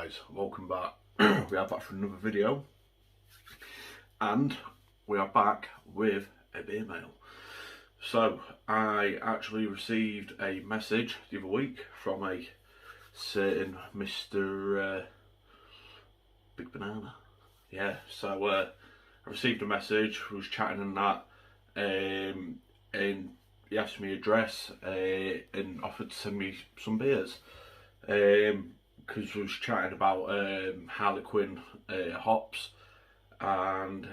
guys, welcome back. We are back for another video, and we are back with a beer mail. So I actually received a message the other week from a certain Mr. Big Banana. Yeah, so I received a message, was chatting and that, and he asked me address and offered to send me some beers. Because we was chatting about Harlequin hops, and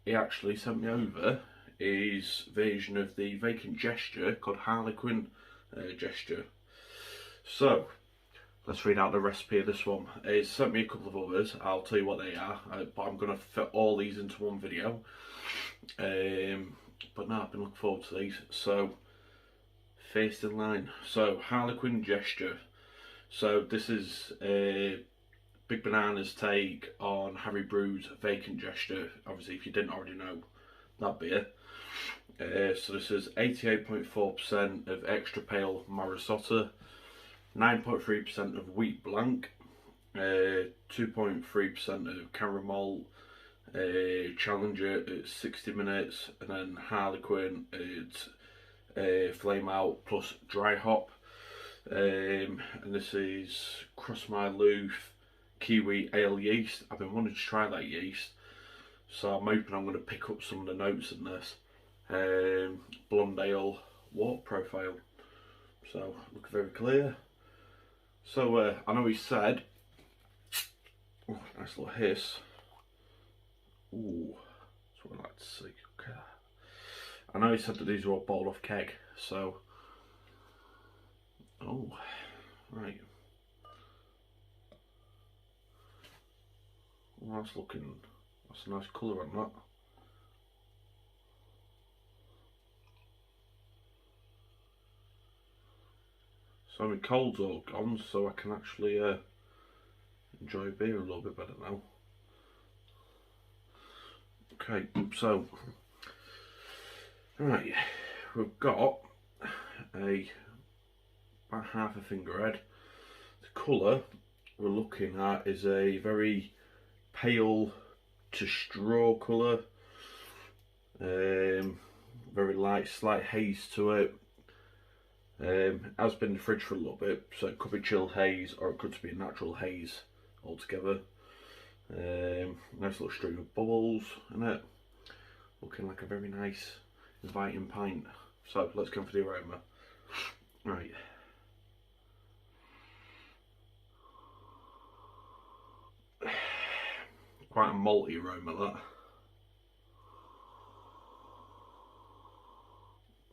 he actually sent me over his version of the vacant gesture called Harlequin gesture. So let's read out the recipe of this one. He's sent me a couple of others. I'll tell you what they are, but I'm going to fit all these into one video. But no, I've been looking forward to these. So first in line, so Harlequin gesture. So this is Big Banana's take on Harry Brew's vacant gesture. Obviously, if you didn't already know that beer. So this is 88.4% of extra pale Marisota, 9.3% of wheat blanc, 2.3% of caramel, Challenger at 60 minutes, and then Harlequin at flame out plus dry hop. And this is Cross My Loof Kiwi Ale yeast. I've been wanting to try that yeast, so I'm hoping I'm going to pick up some of the notes in this. Blonde ale wort profile, so look very clear. So I know he said, oh, nice little hiss. Ooh, that's what I like to see. Okay. I know he said that these were all bottled off keg, so. Oh, right. Well, that's a nice colour on that. So my cold's all gone, so I can actually enjoy beer a little bit better now. Okay, so, right, we've got about half a finger head. The colour we're looking at is a very pale to straw colour, very light, slight haze to it. Has been in the fridge for a little bit, so it could be chilled haze or it could be a natural haze altogether. Nice little string of bubbles in it, looking like a very nice inviting pint. So let's go for the aroma. Right. Quite a malty aroma,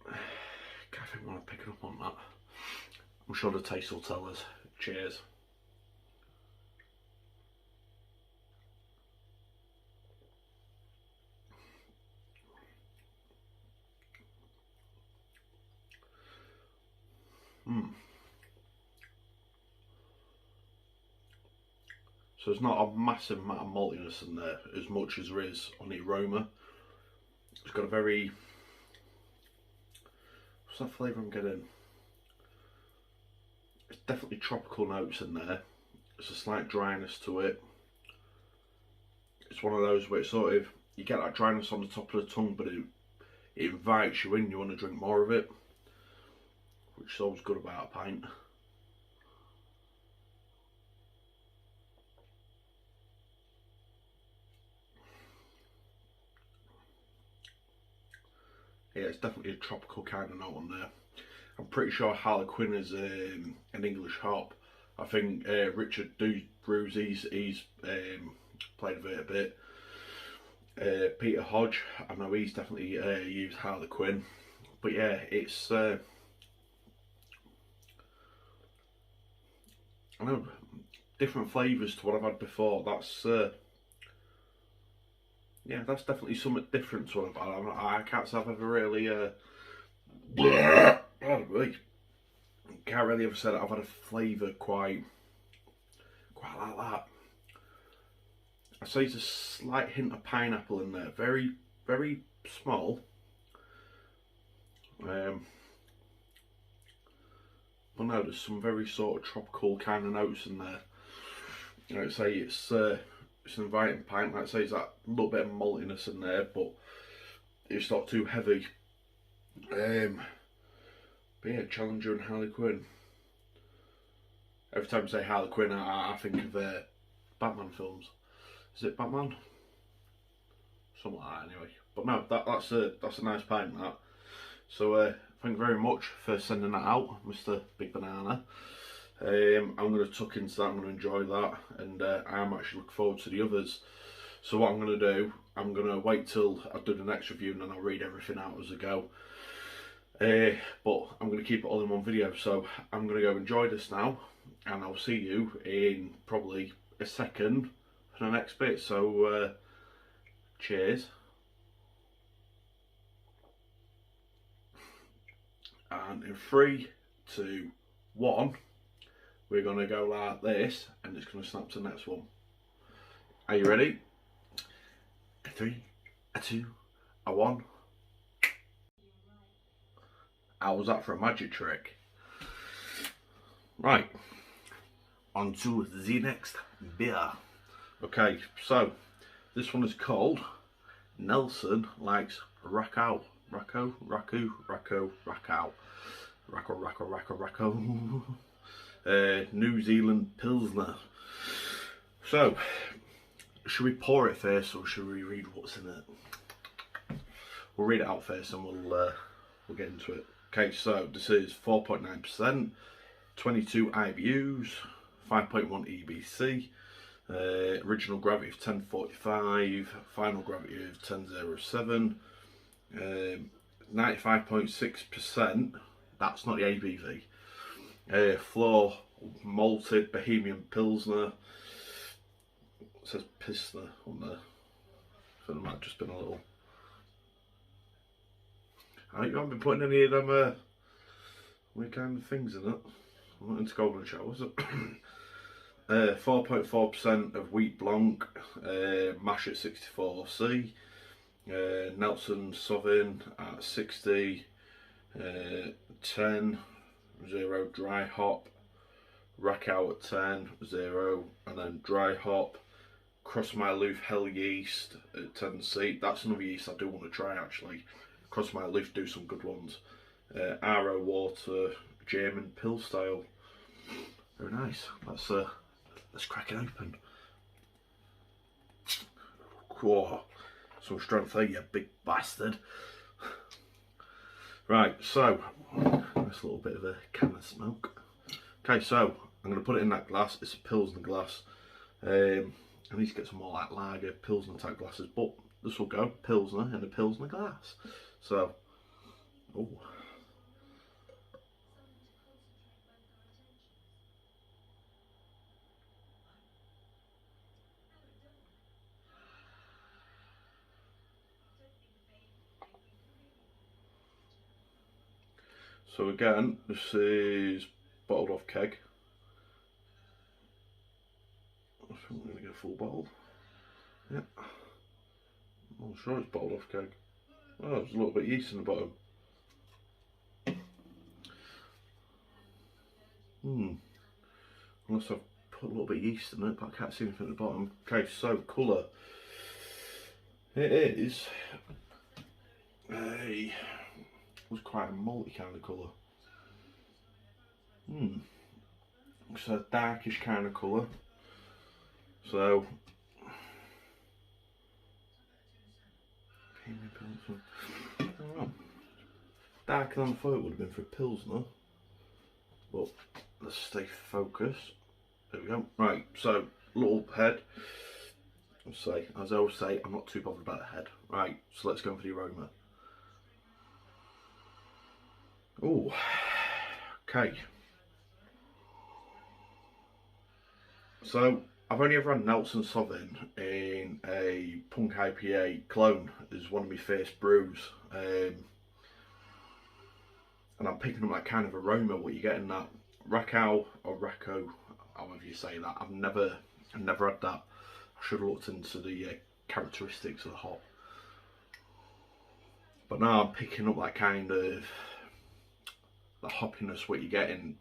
that. I think when I'm picking up on that, I'm sure the taste will tell us. Cheers. So there's not a massive amount of maltiness in there as much as there is on the aroma. It's got a very, what's that flavour I'm getting? It's definitely tropical notes in there. There's a slight dryness to it. It's one of those where it's sort of, you get that dryness on the top of the tongue, but it invites you in, you want to drink more of it, which is always good about a pint. Yeah, it's definitely a tropical kind of note on there. I'm pretty sure Harlequin is an English hop. I think Richard brews he's played with it a bit. Peter Hodge, I know he's definitely used Harlequin. But yeah, it's I know, different flavours to what I've had before. That's yeah, that's definitely something different to what I've had. I can't say I've ever really can't really ever say that I've had a flavour quite like that. I say there's a slight hint of pineapple in there, very, very small. But no, there's some very sort of tropical kind of notes in there. Like I say, it's an inviting pint. Like I say, it's that little bit of maltiness in there, but it's not too heavy. But yeah, Challenger and Harley Quinn. Every time I say Harley Quinn, I think of Batman films. Is it Batman? Something like that, anyway. But no, that's a nice pint, that. So thank you very much for sending that out, Mr. Big Banana. I'm going to tuck into that, I'm going to enjoy that, and I'm actually looking forward to the others. So what I'm going to do, I'm going to wait till I do the next review and then I'll read everything out as I go. But I'm going to keep it all in one video, so I'm going to go enjoy this now, and I'll see you in probably a second for the next bit. So cheers. And in 3, 2, 1, we're going to go like this, and it's going to snap to the next one. Are you ready? A 3, a 2, a 1. How was that for a magic trick? Right, on to the next beer. Okay, so this one is called Nelson Likes Rakow. Rakow. New Zealand Pilsner. So, should we pour it first or should we read what's in it? We'll read it out first and we'll get into it. Okay, so this is 4.9%, 22 IBUs, 5.1 EBC, original gravity of 1045, final gravity of 1007, 95.6%, that's not the ABV. Floor malted Bohemian Pilsner. It says Pilsner on there, so there might have just been a little. You haven't been putting any of them weird kind of things in it. I'm not into golden showers. 4.4% of wheat blanc, mash at 64C, Nelson Sauvin at 60, 10, 0 dry hop, Rakow at 10, 0, and then dry hop, Cross My Loof Hell Yeast at 10C. That's another yeast I do want to try actually. Cross My Loof do some good ones. RO Water, German Pill Style. Very nice. Let's crack it open. Whoa, some strength there, you big bastard. Right, so nice little bit of a can of smoke. Okay, so I'm going to put it in that glass. It's a Pilsner glass. I need to get some more like lager Pilsner type glasses, but this will go Pilsner in a Pilsner glass. So, oh. So again, this is bottled off keg. I think we're going to get a full bottle. Yeah. I'm sure it's bottled off keg. Oh, there's a little bit of yeast in the bottom. Unless I've put a little bit of yeast in it, but I can't see anything at the bottom. Okay, so colour. It is was quite a malty kind of colour. It's a darkish kind of colour. So I don't know. Darker than I thought it would have been for a Pilsner. But let's stay focused. There we go. Right, so little head. As I always say, I'm not too bothered about the head. Right, so let's go for the aroma. Oh, okay. So I've only ever had Nelson Sauvin in a Punk IPA clone as one of my first brews, and I'm picking up that kind of aroma. What you get in that Rakow or Rakow, however you say that. I've never had that. I should have looked into the characteristics of the hop. But now I'm picking up that kind of the hoppiness what you get in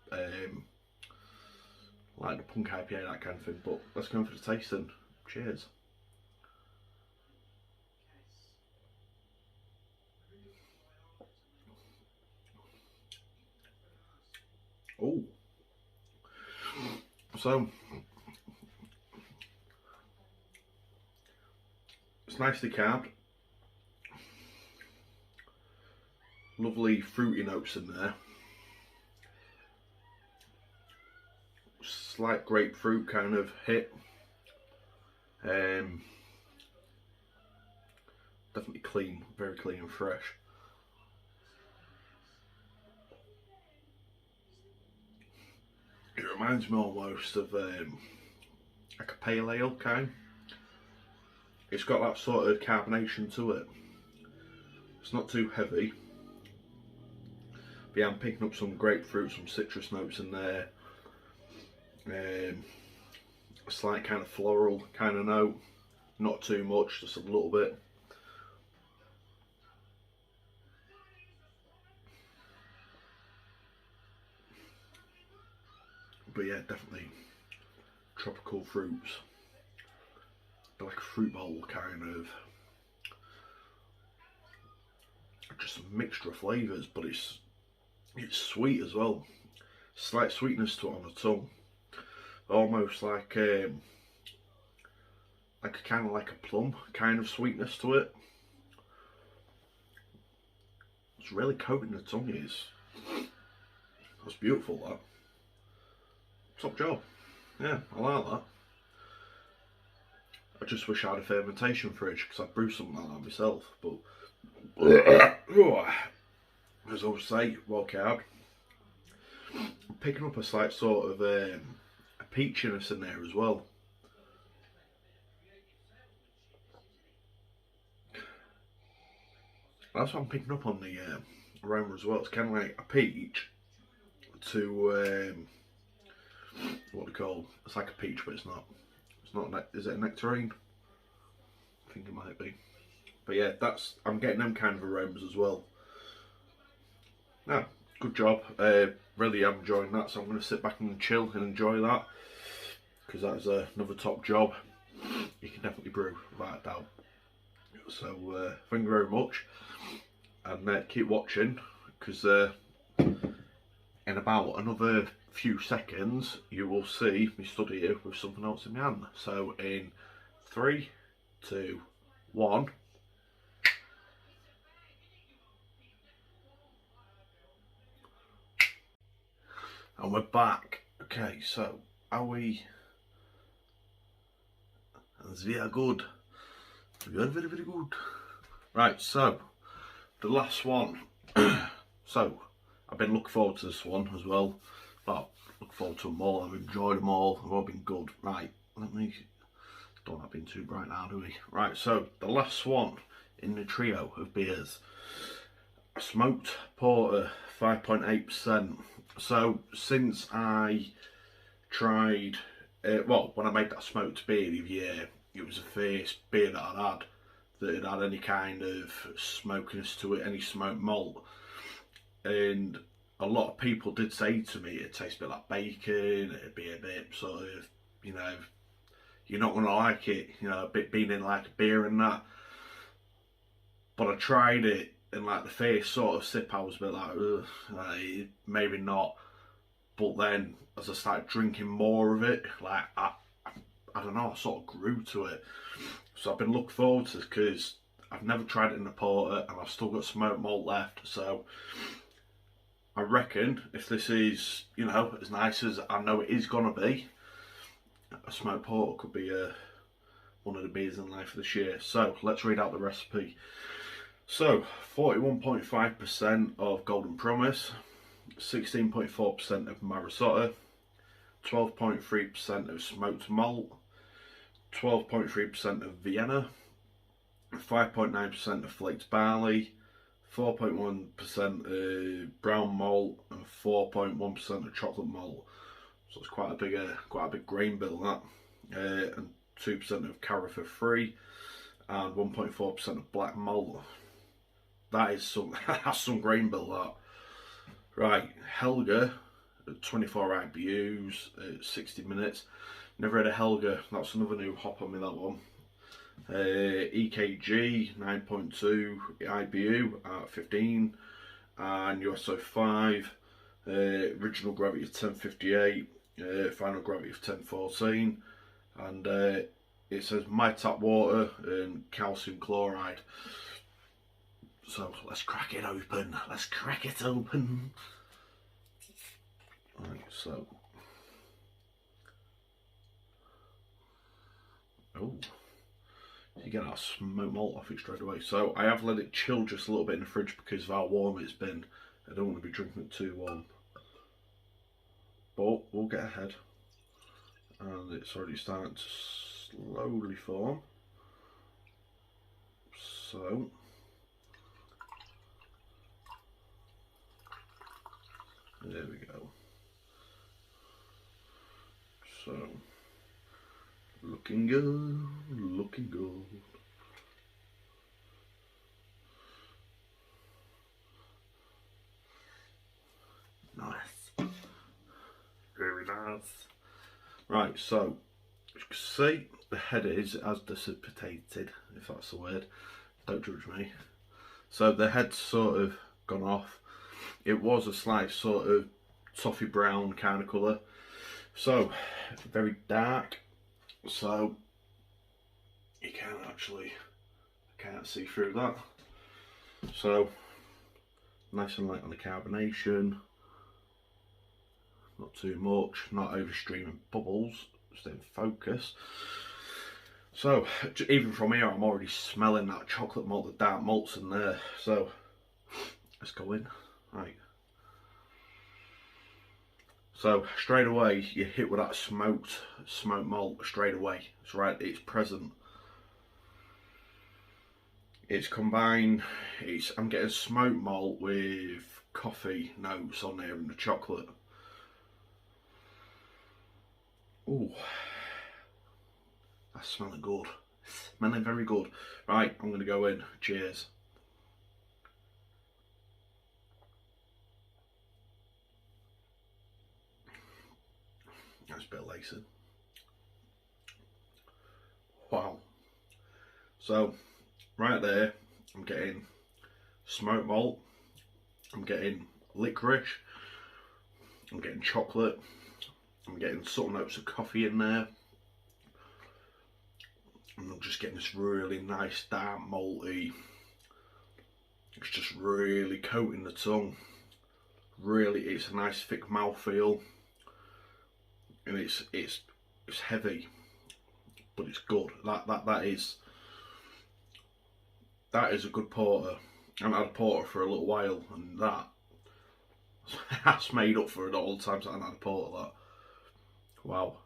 like the punk IPA, that kind of thing. But let's go in for the tasting. Cheers. Oh, so it's nicely carved. Lovely fruity notes in there. Slight grapefruit kind of hit. Definitely clean, very clean and fresh. It reminds me almost of like a pale ale kind. It's got that sort of carbonation to it. It's not too heavy. But yeah, I'm picking up some grapefruit, some citrus notes in there. A slight kind of floral kind of note. Not too much, just a little bit. But yeah, definitely tropical fruits. Like a fruit bowl kind of. Just a mixture of flavours, but it's sweet as well. Slight sweetness to it on the tongue. Almost like a kind of like a plum kind of sweetness to it. It's really coating the tongue. That's beautiful, that. Top job. Yeah, I like that. I just wish I had a fermentation fridge because I'd brew something like that myself. But as I always say, well carved. I'm picking up a slight sort of a peachiness in there as well. That's what I'm picking up on the aroma as well. It's kind of like a peach to what do you call? It's like a peach, but it's not. It's not. Is it a nectarine? I think it might be. But yeah, I'm getting them kind of aromas as well. Yeah, good job. Really am enjoying that. So I'm going to sit back and chill and enjoy that because that is another top job. You can definitely brew without a doubt. So thank you very much, and keep watching because in about another few seconds you will see me stood here with something else in my hand. So in 3, 2, 1. And we're back. Okay, so are we? That's very good. Very, very, very good. Right, so the last one. So I've been looking forward to this one as well. Well, look forward to them all. I've enjoyed them all. They've all been good. Right, let me. Don't have been too bright now, do we? Right, so the last one in the trio of beers. A smoked porter, 5.8%. So since I tried, well, when I made that smoked beer the other year, it was the first beer that I'd had that had any kind of smokiness to it, any smoked malt. And a lot of people did say to me it tastes a bit like bacon, it'd be a bit sort of, you know, you're not going to like it, you know, a bit being in like a beer and that. But I tried it, and like the first sort of sip I was a bit like, ugh, like, maybe not. But then as I started drinking more of it, like I don't know, I sort of grew to it. So I've been looking forward to this because I've never tried it in a porter and I've still got smoked malt left. So I reckon if this is, you know, as nice as I know it is going to be, a smoked porter could be one of the beers in life of this year. So let's read out the recipe. So 41.5% of Golden Promise, 16.4% of Marisota, 12.3% of smoked malt, 12.3% of Vienna, 5.9% of flaked barley, 4.1% of brown malt, and 4.1% of chocolate malt. So it's quite a big grain bill that, and 2% of Carafa free, and 1.4% of black malt. That is that's some grain bill that. Right, Helga 24 IBUs, 60 minutes. Never had a Helga, that's another new hop on me, that one. EKG 9.2 IBU at 15, and USO 5, original gravity of 1058, final gravity of 1014, and it says my tap water and calcium chloride. So let's crack it open. Let's crack it open. Right, so. Oh, you get that smoke malt off it straight away. So I have let it chill just a little bit in the fridge because of how warm it's been. I don't want to be drinking it too warm. But we'll get ahead. And it's already starting to slowly form. So. There we go. So. Looking good, looking good. Nice. Very nice. Right, so, as you can see, the head is as dissipated, if that's the word. Don't judge me. So the head's sort of gone off. It was a slight sort of toffee brown kind of colour. So, very dark. So you can't see through that. So nice and light on the carbonation, not too much, not overstreaming bubbles, stay in focus. So even from here I'm already smelling that chocolate malt, the dark malts in there. So let's go in. Right. So straight away you hit with that smoked malt straight away. It's right, it's present. It's combined, I'm getting smoked malt with coffee notes on there and the chocolate. Ooh, that's smelling good. Smelling very good. Right, I'm gonna go in. Cheers. That's a bit lacing. Wow. So, right there, I'm getting smoked malt, I'm getting licorice, I'm getting chocolate, I'm getting subtle notes of coffee in there, and I'm just getting this really nice dark malty. It's just really coating the tongue. Really, it's a nice thick mouthfeel. And it's heavy, but it's good. That is a good porter. I haven't had a porter for a little while, and that's made up for it all the times I haven't had a porter. That, wow.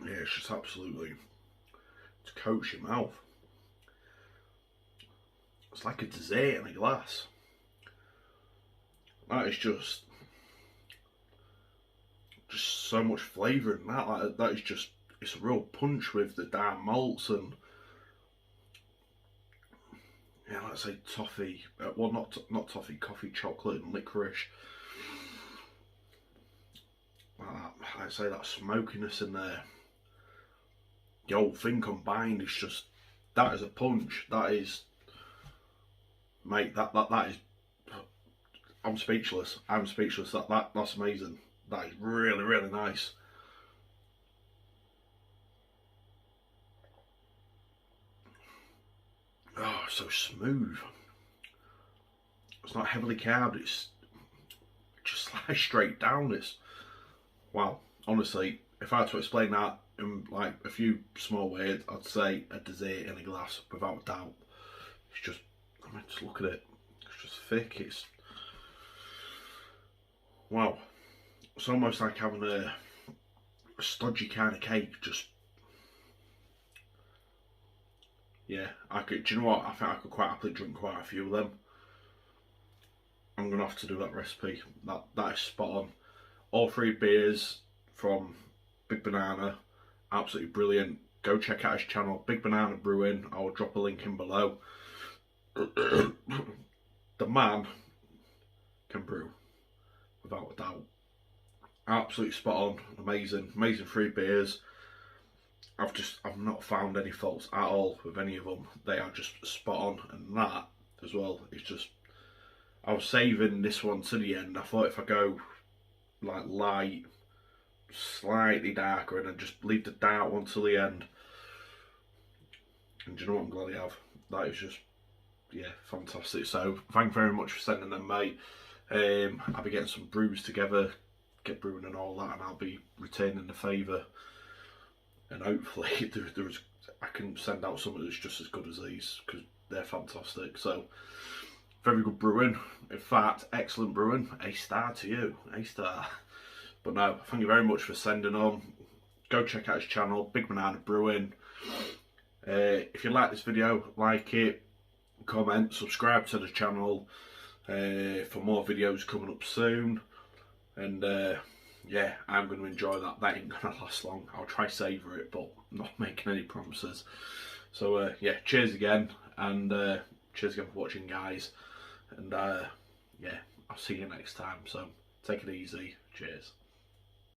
Yeah, it's just absolutely to coat your mouth. It's like a dessert in a glass. That is just so much flavour in that. That is just, it's a real punch with the dark malts and, yeah, let's say toffee. Well, not toffee, coffee, chocolate, and licorice. I'd say that smokiness in there. The whole thing combined is just, that is a punch. That is, mate, that is, I'm speechless. I'm speechless. That's amazing. That is really, really nice. Oh, so smooth. It's not heavily carved. It's just like straight down. It's, wow. Honestly, if I had to explain that in like a few small words, I'd say a dessert in a glass, without a doubt. It's just, I mean, just look at it. It's just thick. It's, wow. It's almost like having a stodgy kind of cake. Just, yeah. Do you know what? I think I could quite happily drink quite a few of them. I'm gonna have to do that recipe. That is spot on. All three beers from Big Banana, absolutely brilliant. go check out his channel, Big Banana Brewing. I will drop a link in below. The man can brew, without a doubt. Absolutely spot on, amazing free beers. I've not found any faults at all with any of them. They are just spot on, and that as well is just. I was saving this one to the end. I thought if I go like light, slightly darker, and then just leave the dark one till the end. And do you know what? I'm glad I have. That is just, yeah, fantastic. So thank you very much for sending them, mate. I'll be getting some brews together, get brewing and all that, and I'll be retaining the favour. And hopefully I can send out something that's just as good as these, because they're fantastic. So very good brewing. In fact, excellent brewing. A star to you, A star. But no, thank you very much for sending them. Go check out his channel, Big Banana Brewing. If you like this video, like it, comment, subscribe to the channel for more videos coming up soon. And yeah, I'm going to enjoy that. That ain't going to last long. I'll try savour it, but not making any promises. So yeah, cheers again, and cheers again for watching, guys. And yeah, I'll see you next time. So take it easy. Cheers.